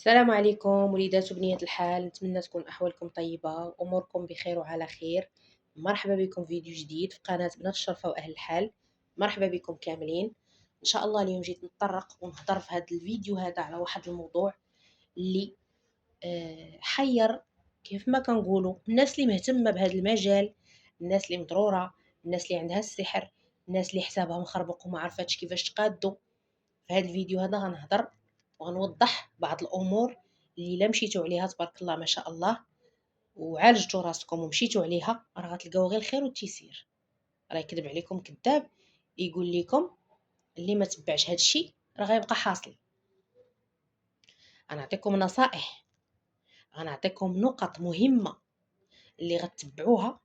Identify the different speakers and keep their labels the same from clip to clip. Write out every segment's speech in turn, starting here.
Speaker 1: السلام عليكم وليدات وبنيات الحال، نتمنى تكون أحوالكم طيبة وأموركم بخير وعلى خير. مرحبا بكم في فيديو جديد في قناة بنات الشرفة وأهل الحال. مرحبا بكم كاملين. إن شاء الله اليوم جيت نتطرق ونهضر في هذا الفيديو هذا على واحد الموضوع اللي حير، كيف ما كنقولوا الناس اللي مهتمة بهذا المجال، الناس اللي مضرورة، الناس اللي عندها السحر، الناس اللي حسابها مخربق وما عرفتش كيفاش تقادو. في هذا الفيديو هذا غنهضر وغنوضح بعض الامور اللي الا مشيتو عليها تبارك الله ما شاء الله وعالجتوا راسكم ومشيتوا عليها راه غتلقاو غير الخير والتيسير. راه يكذب عليكم كذاب يقول لكم اللي ما تبعش هذا الشيء راه غيبقى حاصل. غنعطيكم نصائح، غنعطيكم نقط مهمه اللي غتتبعوها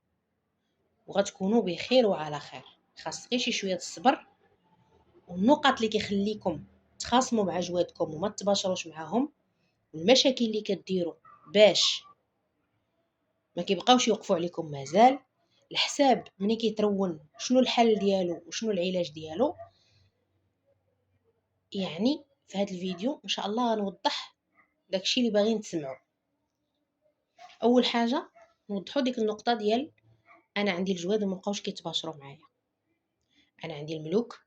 Speaker 1: وغتكونوا بخير وعلى خير. خاص غير شي شويه الصبر، والنقط اللي كيخليكم تخاصموا مع جوادكم وما تباشروش معاهم، والمشاكل اللي كديروا باش ما كيبقاوش يوقفوا عليكم. مازال الحساب ملي كيترون شنو الحل ديالو وشنو العلاج ديالو. يعني في هذا الفيديو ان شاء الله غنوضح داكشي اللي باغيين تسمعوا. اول حاجه نوضحوا ديك النقطه ديال انا عندي الجواد وما بقاوش كيتباشروا معايا، انا عندي الملوك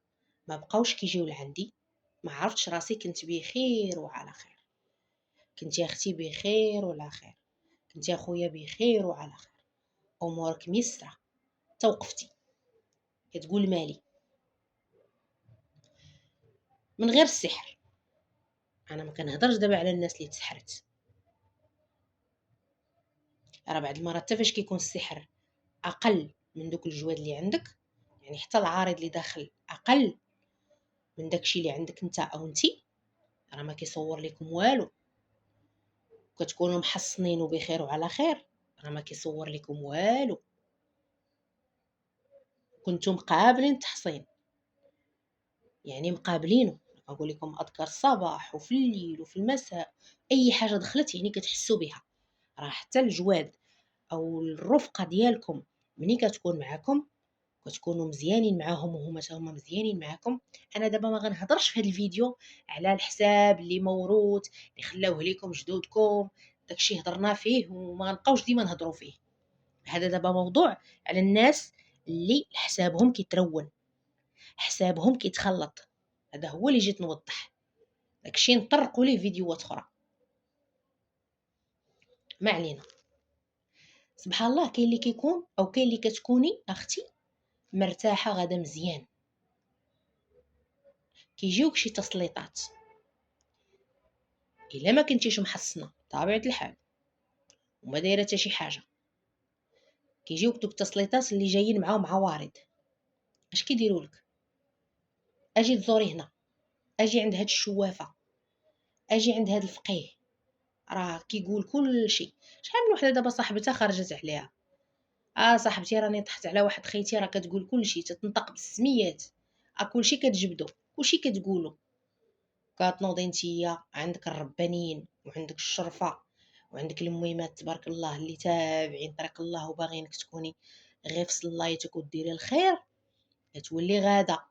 Speaker 1: ما بقاوش كيجيو لعندي، ما عرفتش راسي كنت بخير وعلى خير، كنت يا اختي بخير وعلى خير، كنت يا خويا بخير وعلى خير، امورك ميسره، توقفتي كتقول مالي من غير السحر. انا ما كنهضرش دابا على الناس اللي تسحرت، راه بعض المرات حتى فاش كيكون السحر اقل من دوك الجواد اللي عندك، يعني حتى العارض اللي داخل اقل من داكشي اللي عندك انت او انتي، راه ما كيصور لكم والو. كتكونوا محصنين وبخير وعلى خير، راه ما كيصور لكم والو. كنتم مقابلين التحصين، يعني مقابلينه. نقول لكم اذكار الصباح وفي الليل وفي المساء، اي حاجه دخلت يعني كتحسوا بها. راه حتى الجواد او الرفقه ديالكم ملي كتكون معكم كتكونوا مزيانين معاهم وهما حتى هما مزيانين معاكم. انا دابا ما غنهضرش في هذا الفيديو على الحساب اللي موروث اللي خلاوه لكم جدودكم، داكشي هضرنا فيه وما غنبقاوش ديما نهضروا فيه. هذا دابا موضوع على الناس اللي حسابهم كيترون، حسابهم كيتخلط. هذا هو اللي جيت نوضح، داكشي نطرقوا ليه فيديوهات اخرى. ما علينا. سبحان الله، كاين اللي كيكون او كاين اللي كتكوني اختي مرتاحه غدا مزيان، كيجيوك شي تسليطات الا ما كنتيش محصنه بطبيعه الحال وما دايره حتى شي حاجه، كيجيوك دوك التسليطات اللي جايين معاهم عوارض. اش كيديروا لك؟ اجي تزوري هنا، اجي عند هاد الشوافه، اجي عند هاد الفقيه، راه كيقول كل شيء. شحال من وحده دابا صاحبتها خرجت عليها، صاحبتي راني طحت على واحد خيتي راه كتقول كل شيء، تتنطق بالسميات، كل شيء كتجبدو، كل شيء كتقولو. كتنوضي نتيا عندك الربانيين وعندك الشرفه وعندك المهمات تبارك الله اللي تابعين طريق الله وباغينك تكوني غير في صلايتك وديري الخير، كتولي غاده.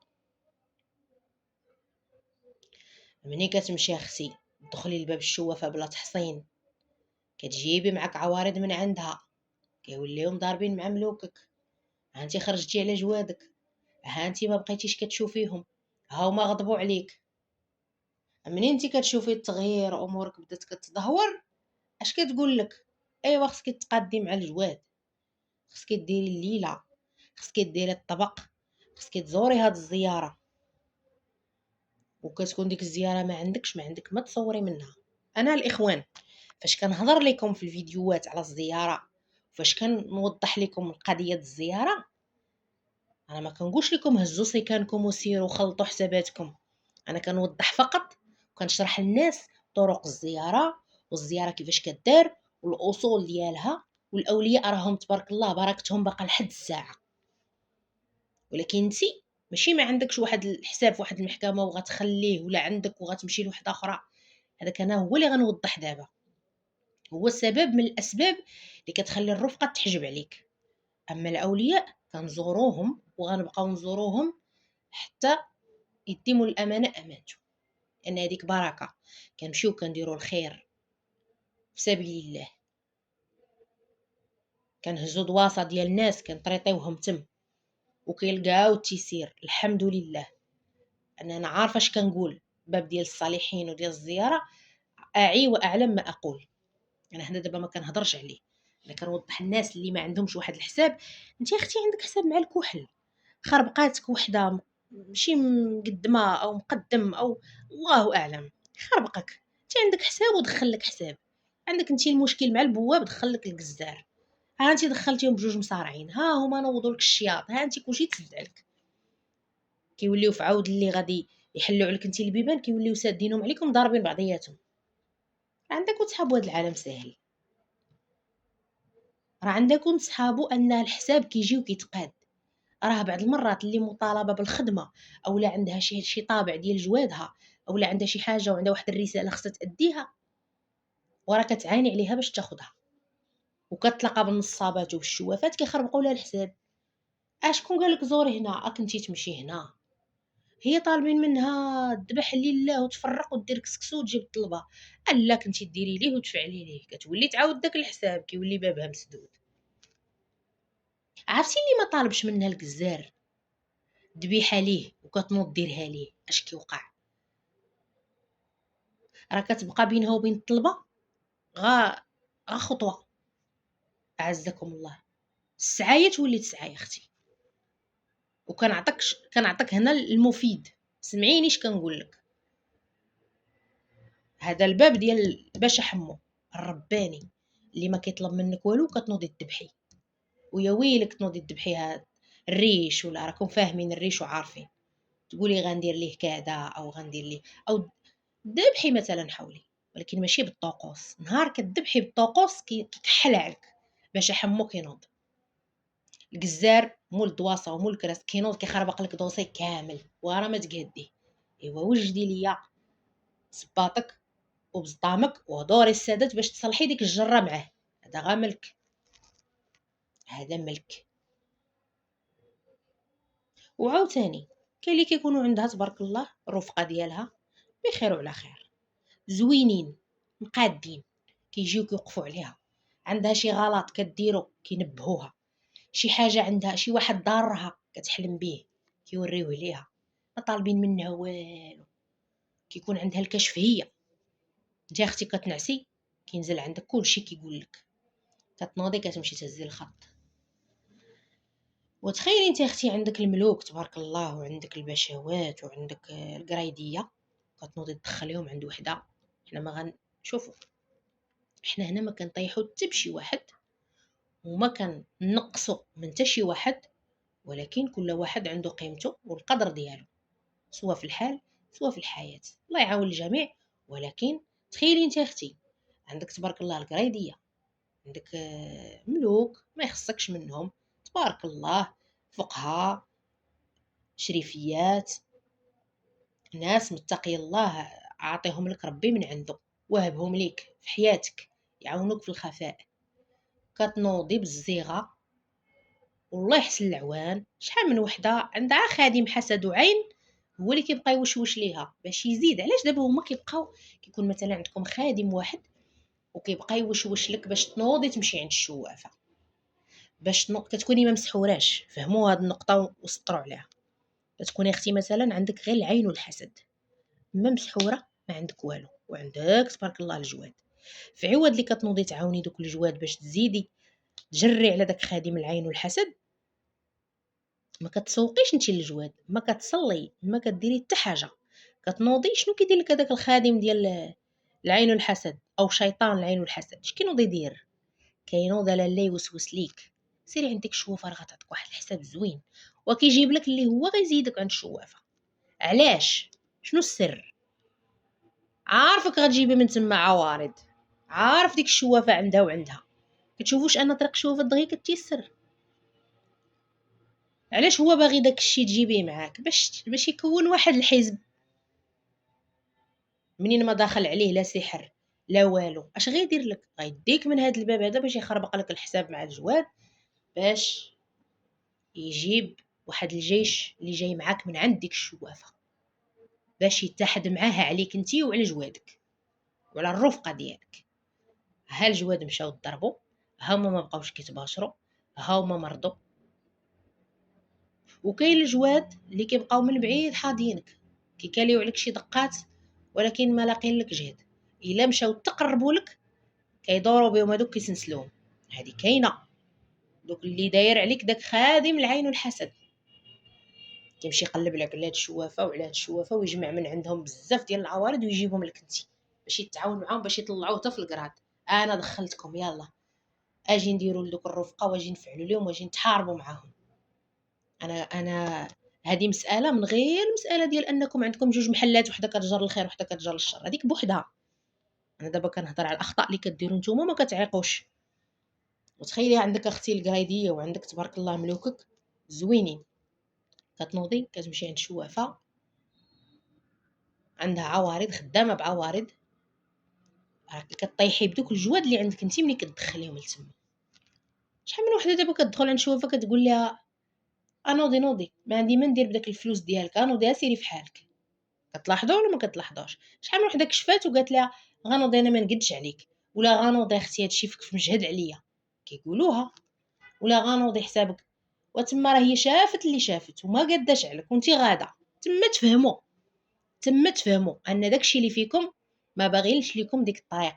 Speaker 1: ملي كتمشي اختي تدخلي لباب الشوافه بلا تحصين، كتجيبي معك عوارض من عندها، كيوليو ضاربين مع ملوكك. ها انت خرجتي على جوادك، ها انت ما بقيتيش كتشوفيهم، ها هما غضبوا عليك. منين انت كتشوفي التغيير امورك بدات كتدهور، اش كتقول لك؟ ايوا خصك تقادي مع الجواد، خصك ديري الليله، خصك ديري الطبق، خصك تزوري هاد الزياره. وكتكون ديك الزياره ما عندك ما تصوري منها. انا الاخوان فاش كنهضر لكم في الفيديوهات على الزياره، فاش كنوضح لكم القضيه الزياره، انا ما كنقولش لكم هزوا سيكانكم وسيروا خلطوا حساباتكم. انا كنوضح فقط وكنشرح للناس طرق الزياره، والزياره كيفاش كدار، والاصول ديالها، والاولياء راهم تبارك الله بركتهم باقا لحد الساعه. ولكن انت ماشي ما عندكش واحد الحساب في واحد المحكمه وغتخليه، ولا عندك وغتمشي لوحده اخرى. هذاك انا هو اللي غنوضح دابا، هو سبب من الاسباب اللي كتخلي الرفقه تحجب عليك. اما الاولياء كنزوروهم وغنبقاو نزوروهم حتى يتموا الامانه امانته، لان هذيك بركه. كنمشيو كنديروا الخير في سبيل الله. كنهزو دواصه ديال الناس كنطريطيوهم تم وكيلقاو التيسير. الحمد لله انا عارفه اش كنقول. باب ديال الصالحين وديال الزياره اعي واعلم ما اقول. انا هنا دابا ما كنهضرش عليه، انا كنوضح الناس اللي ما عندهمش واحد الحساب. انت اختي عندك حساب مع الكحل، خربقاتك وحده ماشي مقدمه او مقدم او الله اعلم خربقك، انت عندك حساب ودخل لك حساب. عندك انت المشكل مع البواب دخل لك الجزار، ها انت دخلتيهم بجوج مصارعين، ها هما نوضوا لك الشياط، ها انت كلشي تسد عليك. كيوليو في عاود اللي غادي يحلوا عليك انت البيبان كيوليو سادينهم عليكم ضاربين بعضياتهم. عندكم تسحبوا هذا العالم ساهل، راه عندكم تسحابوا ان الحساب كيجي وكيتقاد. راه بعض المرات اللي مطالبه بالخدمه او لا عندها شي طابع ديال جوادها او لا عندها شي حاجه وعندها واحد الرساله خصها تاديها وراه كتعاني عليها باش تاخذها، وكتلقى بالنصابات والشوافات كيخربقوا لها الحساب. اشكون قال لك زوري هنا كنتي تمشي هنا؟ هي طالبين منها تذبح لله وتفرق ودير كسكسو وتجيب الطلبه، الا كنتي ديري ليه وتفعلي ليه كتولي تعاود داك الحساب كيولي بابها مسدود. عرفتي اللي ما طالبش منها الجزار ذبيحه ليه وكتنوض ديرها ليه اش كيوقع؟ راه كتبقى بينها وبين الطلبه غا خطوه. اعزكم الله السعايه تولي تسعى اختي. كنعطيك هنا المفيد، سمعيني اش كنقول لك. هذا الباب ديال باشا حمو الرباني اللي ما كيطلب منك والو كتنوضي تذبحي، ويا ويلك تنوضي تذبحي هاد الريش ولا راكم فاهمين الريش وعارفين. تقولي غندير ليه كذا او غندير ليه او ذبحي مثلا حولي، ولكن ماشي بالطقوس. نهار كتذبحي بالطقوس كيكحل عليك. باشا حمو كينوض الجزار مول الدواسه ومول الكراس كينوض كيخربق لك دوسي كامل وراه ما تقاديه. ايوا وجدي ليا صباطك وبزطامك ودوري السادات باش تصلحي ديك الجره معاه. هذا غا ملك، هذا ملك. وعاوتاني كاين اللي كيكونوا عندها تبارك الله الرفقه ديالها بخير وعلى خير، زوينين مقادين، كيجيو كيوقفوا عليها. عندها شي غلط كديرو كينبهوها، شي حاجه عندها شي واحد ضارها كتحلم به كيوريوه ليها، ما طالبين منها والو. كيكون عندها الكشف هي. انت اختي كتنعسي كينزل عندك كلشي كيقول لك، كتنوضي كتمشي تهزي الخط. وتخيلي انت اختي عندك الملوك تبارك الله وعندك البشوات وعندك القرايديه، كتنوضي تدخليهم عند وحده. حنا ما غنشوفوا، حنا هنا ما كنطيحوا حتى بشي واحد وما كنقصوا من حتى شي واحد، ولكن كل واحد عنده قيمته والقدر ديالو سواء في الحال سواء في الحياه. الله يعاون الجميع. ولكن تخيلي انت اختي عندك تبارك الله القرايديه، عندك ملوك ما يخصكش منهم تبارك الله، فقهاء شريفيات، ناس متقي الله عاطيهم لك ربي من عنده وهبهم ليك في حياتك يعاونوك في الخفاء. كتنوضي بالزيغه والله يحسن العوان. شحال من وحده عندها خادم حسد وعين هو اللي كيبقى يوشوش ليها باش يزيد. علاش دابا هما كيبقاو كيكون مثلا عندكم خادم واحد وكيبقى يوشوش لك باش تنوضي تمشي عند الشوافه باش كتكوني ما مسحوراش. فهموا هاد النقطه وسطروا عليها. كتكوني اختي مثلا عندك غير العين والحسد، ما مسحوره ما عندك والو وعندك تبارك الله الجواد. في عوض اللي كتنوضي تعاوني دوك الجواد باش تزيدي تجري على داك خادم العين والحسد، ما كتسوقيش انت للجواد، ما كتصلي، ما كديري حتى حاجه. كتنوضي شنو كيدير لك هذاك الخادم ديال العين والحسد او شيطان العين والحسد؟ اش كينوض يدير؟ كينوض لاله يوسوس ليك سيري عندك الشوافه راه غتعطيك واحد الحساب زوين، وكيجيب لك اللي هو غيزيدك عند الشوافه. علاش؟ شنو السر؟ عارفك غتجيبي من تما عوارض، عارف ديك الشوافه عندها وعندها. كتشوفوش ان طريق الشوافه دغيا كتيسر؟ علاش هو باغي داك الشيء تجيبيه معاك باش يكون واحد الحزب. منين ما داخل عليه لا سحر لا والو، اش غيدير لك؟ غيديك من هذا الباب هذا باش يخربق لك الحساب مع الجواد، باش يجيب واحد الجيش اللي جاي معاك من عند ديك الشوافه باش يتحد معاها عليك انتي وعلى جوادك وعلى الرفقه ديالك. ها الجواد مشاو ضربوا، ها هما ما بقاوش كيتباشروا، ها هما مرضوا. وكاين الجواد اللي كيبقاو من بعيد حاضينك، كيكاليو عليك شي دقات ولكن ما لاقين لك جهد، الا مشاو تقربوا لك كيدوروا بهم هذوك كيسنسلوهم. هذه كاينه، دوك اللي داير عليك داك خادم العين والحسد، كيمشي يقلب لك على هاد الشوافه وعلى هاد الشوافه ويجمع من عندهم بزاف ديال العوارض ويجيبهم لك انت باش يتعاون معاهم باش يطلعوه حتى في الكراد. انا دخلتكم يلا اجي نديروا لدوك الرفقه واجي نفعلوا لهم واجي نتحاربوا معاهم. انا هذه مساله من غير المساله ديال انكم عندكم جوج محلات وحده كتجر الخير وحده كتجر الشر، هذيك بوحدها. انا دابا كنهضر على الاخطاء اللي كديروا نتوما ما كتعيقوش. وتخيلي عندك اختي القرايديه وعندك تبارك الله ملوكك زوينين، كتنوضي كتمشي عند شوافه عندها عوارض خدامه بعوارض، راكي كطيحي بدوك الجواد اللي عندك انت ملي كتدخليهم لتما. شحال من وحده دابا كتدخل عند شوافه كتقول لها نوضي ما عندي ما ندير بداك الفلوس ديالك، نوضي سيري في حالك. كتلاحظوا ولا ما كتلاحظوش؟ شحال من وحده كشفات وقالت لها غنوضي انا ما نقدش عليك، ولا غنوضي اختي هادشي فيك مجهد عليا، كيقولوها. ولا غنوضي حسابك، وتما راه هي شافت اللي شافت وما قداش عليك وانتي غاده. تما تفهموا ان داكشي اللي فيكم ما باغيلش ليكم ديك الطريق.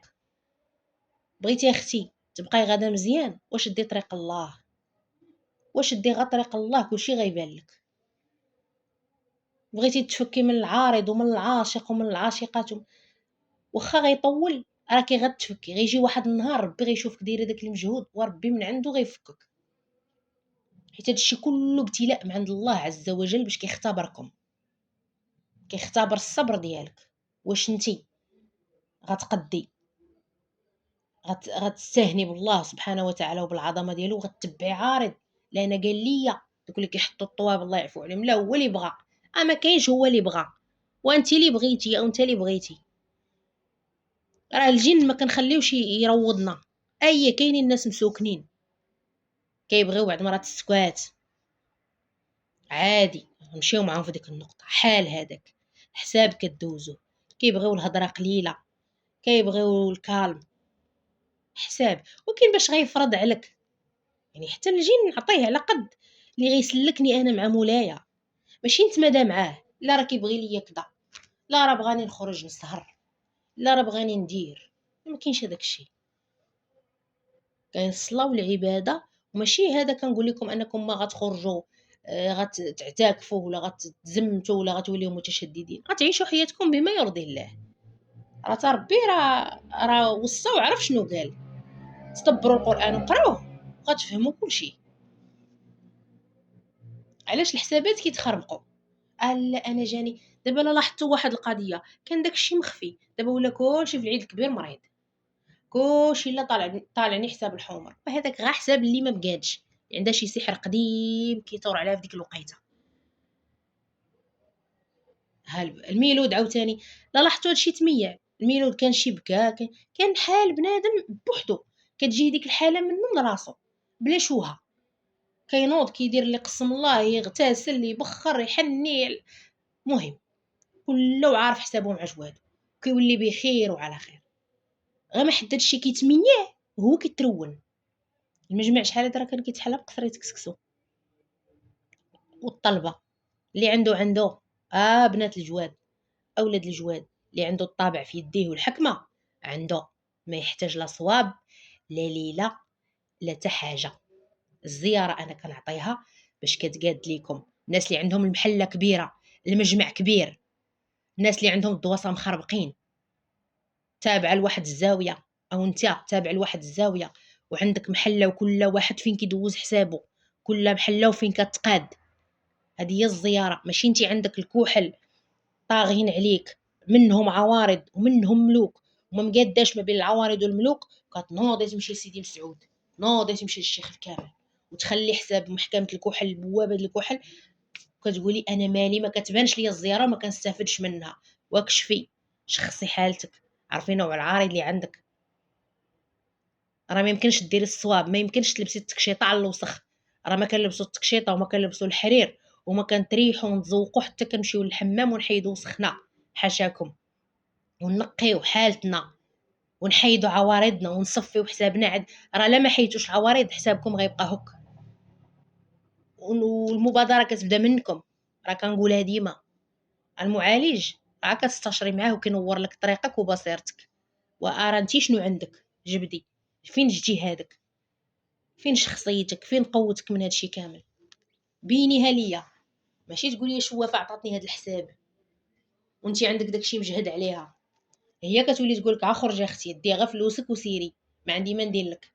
Speaker 1: بغيتي اختي تبقاي غاده مزيان، واش دي طريق الله، واش دي غا طريق الله كلشي غيبان لك. بغيتي تفكي من العارض ومن العاشق ومن العاشقات واخا غيطول راكي غتفكي، غيجي واحد النهار ربي غيشوفك دايره داك المجهود وربي من عنده غيفكك. حيت هادشي كله ابتلاء من عند الله عز وجل باش كيختبركم، كيختبر الصبر ديالك. واش نتي غتقدي غتستهني بالله سبحانه وتعالى وبالعظمه ديالو وغتتبعي عارض؟ لان قال لي دوك اللي كيحطوا الطواب الله يعفو عليهم لا هو اللي بغى، ما كاينش هو اللي بغى وانت اللي بغيتي او انت اللي بغيتي. راه الجن ما كنخليوش يروضنا، كاينين الناس مسوكنين كيبغيو بعد مرات السكوات عادي، نمشيو معاهم في ديك النقطه. حال هذاك حساب كدوزو، كيبغيو الهضره قليله، كيبغيو الكالم حساب. وكاين باش غيفرض عليك، يعني حتى الجن نعطيه على قد اللي غيسلكني انا مع مولايا، ماشي نتمادى معاه. لا راه كيبغي ليا كذا، لا راه بغاني نخرج نسهر، لا راه بغاني ندير. ما كاينش هذاك الشيء. كاين الصلاه والعباده، وماشي هذا كنقول لكم انكم ما غتخرجوا غتعتكفوا ولا غتزمتوا ولا غتوليو متشددين. غتعيشوا حياتكم بما يرضي الله. راه ربي راه وصى وعرف شنو قال. تدبروا القران وقراوه غتفهموا كل شيء. علاش الحسابات كيتخربقوا؟ لا انا جاني دابا. لا لاحظتوا واحد القضيه، كان داك الشيء مخفي، دابا ولا كلشي في العيد الكبير مريض، كلشي لا طالعني حساب الحمر. وهذاك غا حساب اللي ما بقادش، عندها شي سحر قديم كيطور عليها في ديك الوقيته. ها الميلود عاوتاني لا لاحظتوا هادشي تميع. الميلود كان شي بكا، كان حال بنادم بوحدو، كتجي ديك الحاله منه من راسو بلا شوها، كينوض كيدير اللي قسم الله، يغتسل يبخر يحني، المهم كله عارف حسابه مع جوادو، كيولي بخير وعلى خير. غير ما حدد شي كيتمنيه وهو كيترون. المجمع شحال هذا راه كان كيتحلى بقصريت كسكسو. والطلبه اللي عنده بنات الجواد، اولاد الجواد اللي عنده الطابع في يديه والحكمه عنده، ما يحتاج لا صواب لا ليله لا حتى حاجه. الزياره انا كنعطيها باش كتقاد ليكم الناس اللي عندهم المحله كبيره، المجمع كبير، الناس اللي عندهم الدواسه مخربقين، تابعه لواحد الزاويه، او انت تابع لواحد الزاويه وعندك محله وكل واحد فين كيدوز حسابه، كل محله وفين كتقاد. هذه هي الزياره، ماشي انت عندك الكحل طاغين عليك، منهم عوارض ومنهم ملوك وما مقاداش ما بين العوارض والملوك، كتنوضي تمشي لسيدي مسعود، نوضي تمشي للشيخ الكامل وتخلي حساب محكمه الكحل بوابه الكحل، كتقولي انا مالي ما كتبانش ليا الزياره ما كنستافدش منها. واكشفي شخصي حالتك، عرفي نوع العارض اللي عندك. راه ما يمكنش ديري الصواب، ما يمكنش تلبسي التكشيطه على الوسخ. راه ما كنلبسوا التكشيطه وما كنلبسوا الحرير وما كنتريحوا ونتزوقوا حتى كنمشيو للحمام ونحيدوا وسخنا، حاشاكم، ونقيو حالتنا. ونحيدوا عوارضنا ونصفيو حسابنا راه لا ما حيدتوش العوارض حسابكم غيبقى هك. والمبادره كتبدا منكم، راه كنقولها ديما. المعالج راه كتستشري معاه وكينور لك طريقك وبصيرتك، وارى انت شنو عندك جبدي، فين اجتهادك، فين شخصيتك، فين قوتك من هادشي كامل، بينيها ليا. ماشي تقولي شوافه عطاتني هاد الحساب وانت عندك داكشي مجهد عليها. هي كتولي تقولك خرجي اختي دي غير فلوسك وسيري، ما عندي ما ندير لك.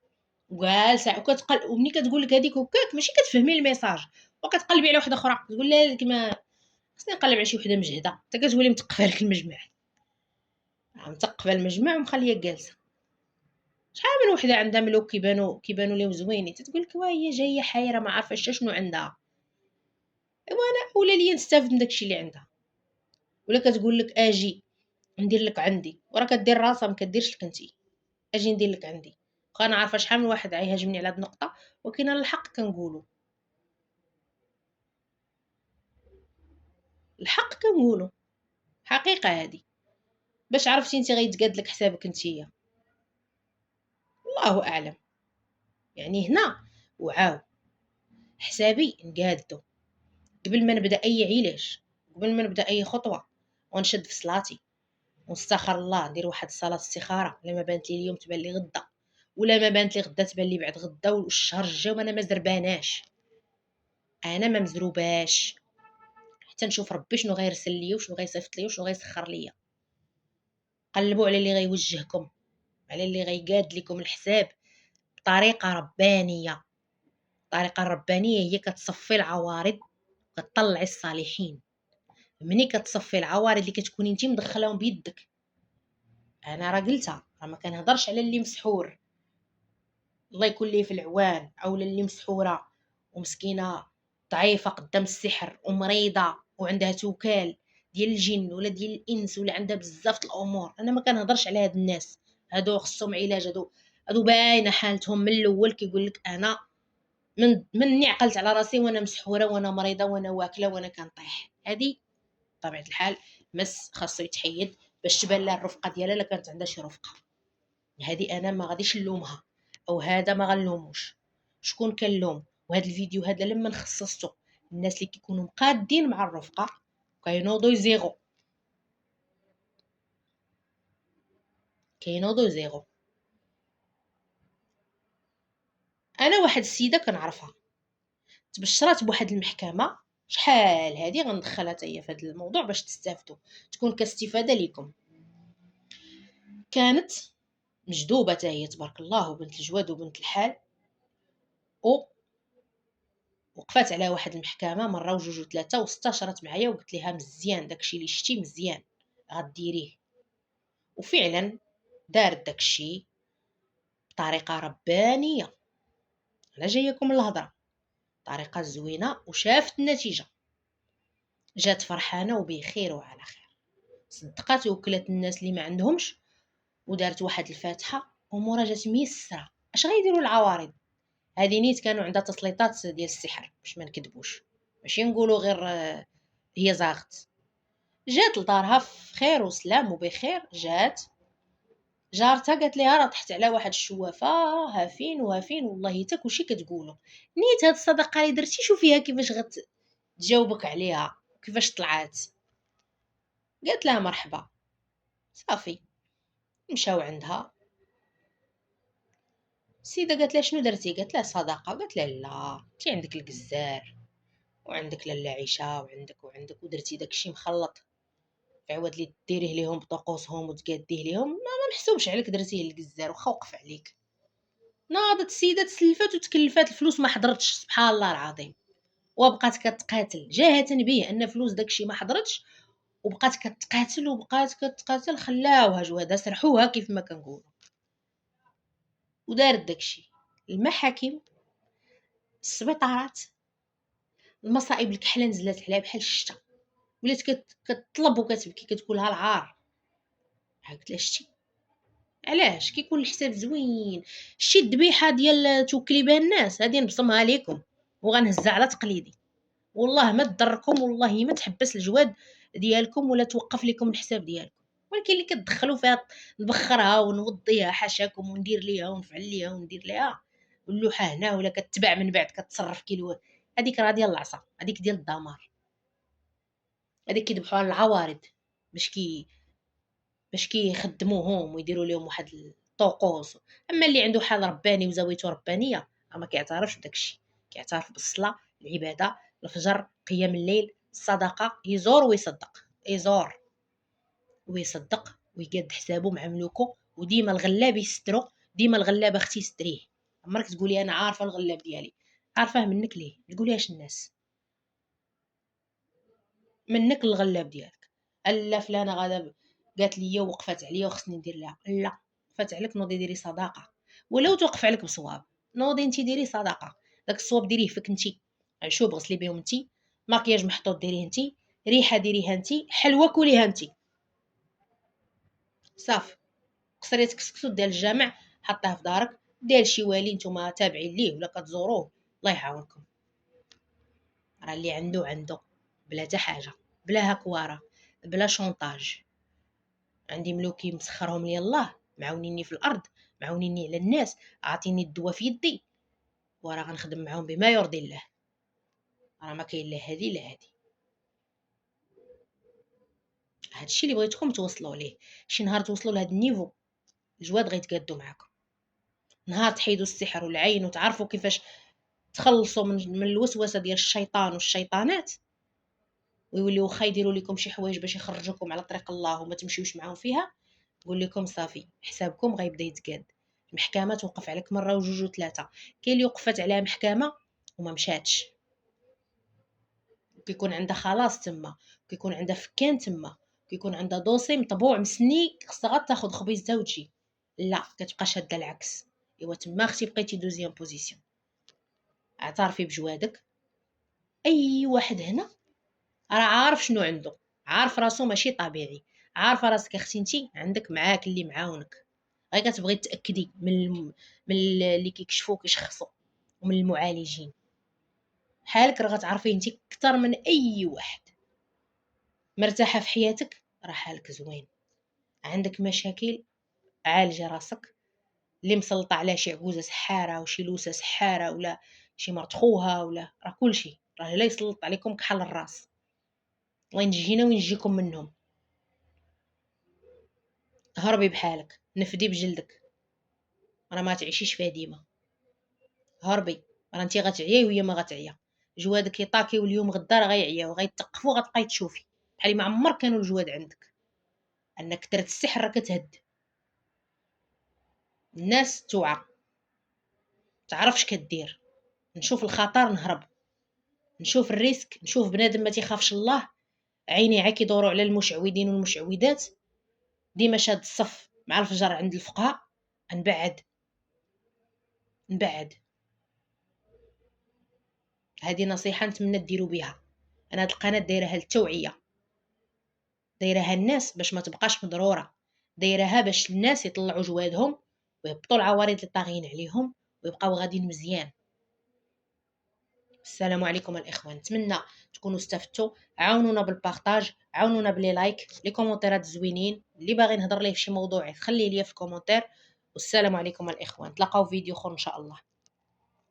Speaker 1: وجالسه ومني كتقول لك هذيك هكاك ماشي كتفهمي الميساج، وكتقلبي على وحده اخرى تقول لها لك ما خصني نقلب على شي وحده مجهده، حتى كتولي متقفه لك المجمع، متقفه المجمع ومخليه جالسه. شحال من وحده عندها ملوك كيبانوا لهم زوينين تتقول لك وهي جايه حايره ما عارفه شنو عندها، وانا ولا ليا نستافد من داكشي اللي عندها. ولا كتقول لك اجي ندير لك عندي، ورا كدير راسها ما كديرش لك انتي. اجي ندير لك عندي، وانا عارفه شحال من واحد عيهاجمني على هاد النقطه، ولكن انا الحق كنقولو، الحق كنقولو، حقيقه هادي. باش عرفتي انت غيتقاد لك حسابك نتيا، الله اعلم. يعني هنا وعاو حسابي نقادو قبل ما نبدا اي علاج، قبل ما نبدا اي خطوه، ونشد في صلاتي ونستخر الله، ندير واحد صلاه استخاره. الا ما بانت لي اليوم تبان لي غدا، ولا ما بانت لي غدا تبان لي بعد غدا، والشهر الجاي وانا ما زرباناش، انا ما مزروباش، حتى نشوف ربي شنو غيرسل ليا وشنو غيصيفط ليا وشنو غيسخر ليا. قلبوا على اللي غيوجهكم، على اللي غيقاد لكم الحساب بطريقه ربانيه. الطريقه الربانيه هي كتصفي العوارض وكتطلعي الصالحين. مني كتصفي العوارض اللي كتكوني انت مدخلاهم بيدك. انا راه قلتها، راه ما كنهضرش على اللي مسحور الله يكون ليه في العوان، او اللي مسحوره ومسكينه ضعيفه قدام السحر ومريضه وعندها توكال ديال الجن ولا ديال الانس ولا عندها بزاف الامور. انا ما كنهضرش على هاد الناس، هادو خصهم علاج، هادو باينه حالتهم من الاول. كيقول لك انا مني عقلت على راسي وانا مسحوره وانا مريضه وانا واكله وانا كنطيح. هذه بطبيعه الحال مس خاصو يتحيد باش تبان لها الرفقه ديالها الا كانت عندها شي رفقه. هذه انا ما غاديش نلومها، او هذا ما غنلوموش. شكون كنلوم؟ وهذا الفيديو هذا لما نخصصته الناس اللي كيكونوا مقادين مع الرفقه كينوضوا يزيغوا، كينوضوا يزيغوا. انا واحد السيده كنعرفها تبشرات بواحد المحكمه، شحال هذه غندخلها حتى هي في هذا الموضوع باش تستافدوا، تكون كاستفاده لكم. كانت مجدوبه حتى هي تبارك الله، وبنت الجواد وبنت الحال، وقفات على واحد المحكمه مره وجوج وثلاثه، واستشرت معايا وقلت لها مزيان داكشي اللي شتي مزيان غديريه. وفعلا دارت داكشي بطريقه ربانيه. انا جايكم الهضره طريقه زوينه وشافت النتيجه، جات فرحانه وبخير وعلى خير، صدقات وكلت الناس اللي ما عندهمش، ودارت واحد الفاتحه امورها جات ميسره. اش غيديروا العوارض؟ هذه نيت كانوا عندها تسليطات ديال السحر باش ما نكذبوش، ماشي نقولوا غير هي زاغت. جات لدارها في خير وسلام وبخير. جات جارتها قالت لها راه طحت على واحد الشوافه هافين وهافين والله حتى كلشي كتقولوا. نيت هاد الصدقه اللي درتي شوفيها كيفاش غتجاوبك عليها كيفاش طلعت. قالت لها مرحبا. صافي مشاو عندها السيده قالت لها شنو درتي؟ قالت لها صدقه. قالت لها لا انت عندك الكزار وعندك لاله عيشه وعندك ودرتي داكشي مخلط، في عوض لي ديريه ليهم بطقوسهم وتقاديه ليهم ما نحسوبش عليك درتيه للكزار وخا وقف عليك. ناضت السيده تسلفات وتكلفات الفلوس ما حضرتش سبحان الله العظيم، وبقات كتقاتل جاهه به ان فلوس داكشي ما حضرتش، وبقات كتقاتل وبقات كتقاتل. خلاوها جوادها سرحوها كيف ما كنقولوا، ودارت داكشي. المحاكم، السبيطارات، المصائب الكحله نزلات عليها بحال الشتا، ولات كتطلب وكتبكي كتقول لها العار. قلت لها شتي علاش كيكون الحساب زوين؟ شتي الذبيحه ديال توكلي بها الناس هذه نبصمها لكم وغنهزها على تقليدي، والله ما تضركم والله ما تحبس الجواد ديالكم ولا توقف لكم الحساب ديالكم، كاين اللي كتدخلوا فيها نبخرها ونوضيها حاشاكم وندير ليها ونفعل ليها وندير ليها واللوحه هنا، ولا كتباع من بعد كتصرف كيلو. هذيك راه ديال العصا، هذيك ديال الدمار، هذيك كيذبحوها للعوارض باش كيخدموهم ويديروا لهم واحد الطقوس. اما اللي عنده حال رباني وزاويته ربانيه راه ما كيعترفش بداك الشيء، كيعترف بالصلاه، العباده، الفجر، قيام الليل، الصدقه، يزور ويصدق، يزور ويصدق ويقاد حسابه مع ملوكو، وديما الغلاب يسترو، ديما الغلاب اختي يستريه. عمرك تقولي انا عارفه الغلاب ديالي، عارفاه منك ليه؟ ما تقوليهاش الناس، منك الغلاب ديالك. الا فلانه غادا قالت لي وقفات عليا وخصني ندير لها، لا وقفات عليك نوضي ديري صدقه، ولو توقف عليك بصواب نوضي انت ديري صدقه. داك الصواب ديريه فيك انت، عشوب غسلي بهم انت، ماكياج محطوط ديريه انت، ريحه ديريها انت، حلوه كليها انت، صافي. قصريت كسكسو ديال الجامع حطيه في دارك، ديال شي والي نتوما تابعين ليه ولا كتزوروه، الله يعاونكم. راه اللي عنده بلا حتى حاجه، بلا هكواره، بلا شونطاج. عندي ملوكي مسخرهم لي الله، معاونيني في الارض، معاونيني على الناس، عاطيني الدواء في يدي، وراه غنخدم معاهم بما يرضي الله. راه ما كاين لا هادي لا هادي. هادشي اللي بغيتكم توصلوا ليه. شي نهار توصلوا لهاد النيفو الجواد غيتقادوا معاكم، نهار تحيدوا السحر والعين وتعرفوا كيفاش تخلصوا من الوسوسه ديال الشيطان والشيطانات، ويوليو واخا يديروا لكم شي حوايج باش يخرجوكم على طريق الله وما تمشيوش معاهم فيها، نقول لكم صافي حسابكم غيبدا يتقاد. المحكمه توقف عليك مره وجوج وثلاثه. كاين اللي وقفت عليها محكمه وما مشاتش، كيكون عندها خلاص تما، كيكون عندها فكان تما، كيكون عندها دوسي مطبوع مسني، خصها غير تاخذ خبيزتها وتجي. لا كتبقى شاده العكس. ايوا تما اختي بقيتي دوزيام بوزيسيون. اعترفي بجوادك. اي واحد هنا راه عارف شنو عنده، عارف راسو ماشي طبيعي، عارفه راسك اختي انتي عندك معاك اللي معاونك، غير كتبغي تاكدي من اللي كيكشفوك يشخصوا ومن المعالجين. حالك راه غتعرفيه انتي اكثر من اي واحد. مرتاحه في حياتك راه حالك زوين. عندك مشاكل عالجي راسك. اللي مسلطه على شي عجوزه سحاره وشي لوسه سحاره ولا شي مرت خوها ولا راه كلشي راه لا يسلط عليكم كحل الراس. الله ينجينا وينجيكم منهم. هربي بحالك، نفدي بجلدك، راه ما تعيشيش فيها ديما. هربي، راه انتي غتعياي وهي ما غتعيا. جوادك يطاكيو اليوم غدا راه غيعياو غيتقفوا، غتبقاي تشوفي بحال ما عمر كانوا الجواد عندك. انك درت السحر راه كتهد الناس، توعى تعرفش كدير. نشوف الخطر نهرب، نشوف الريسك، نشوف بنادم ما تيخافش الله، عيني عا كيدوروا على المشعوذين والمشعوذات، ديما شاد الصف مع الفجر عند الفقهاء. نبعد. هذه نصيحه نتمنى ديروا بها. انا هاد القناه دايرها للتوعيه، دايرها الناس باش ما تبقاش مضروره، دايرها باش الناس يطلعوا جوادهم ويهبطوا العوارض اللي طاغيين عليهم ويبقاو غاديين مزيان. السلام عليكم الاخوان، نتمنى تكونوا استفدتوا. عاونونا بالبارطاج، عاونونا بلي لايك، لي كومونتيرات زوينين. اللي باغي نهضر ليه في شي موضوع يخليه ليا في الكومونتير. والسلام عليكم الاخوان، تلاقاو فيديو اخر ان شاء الله.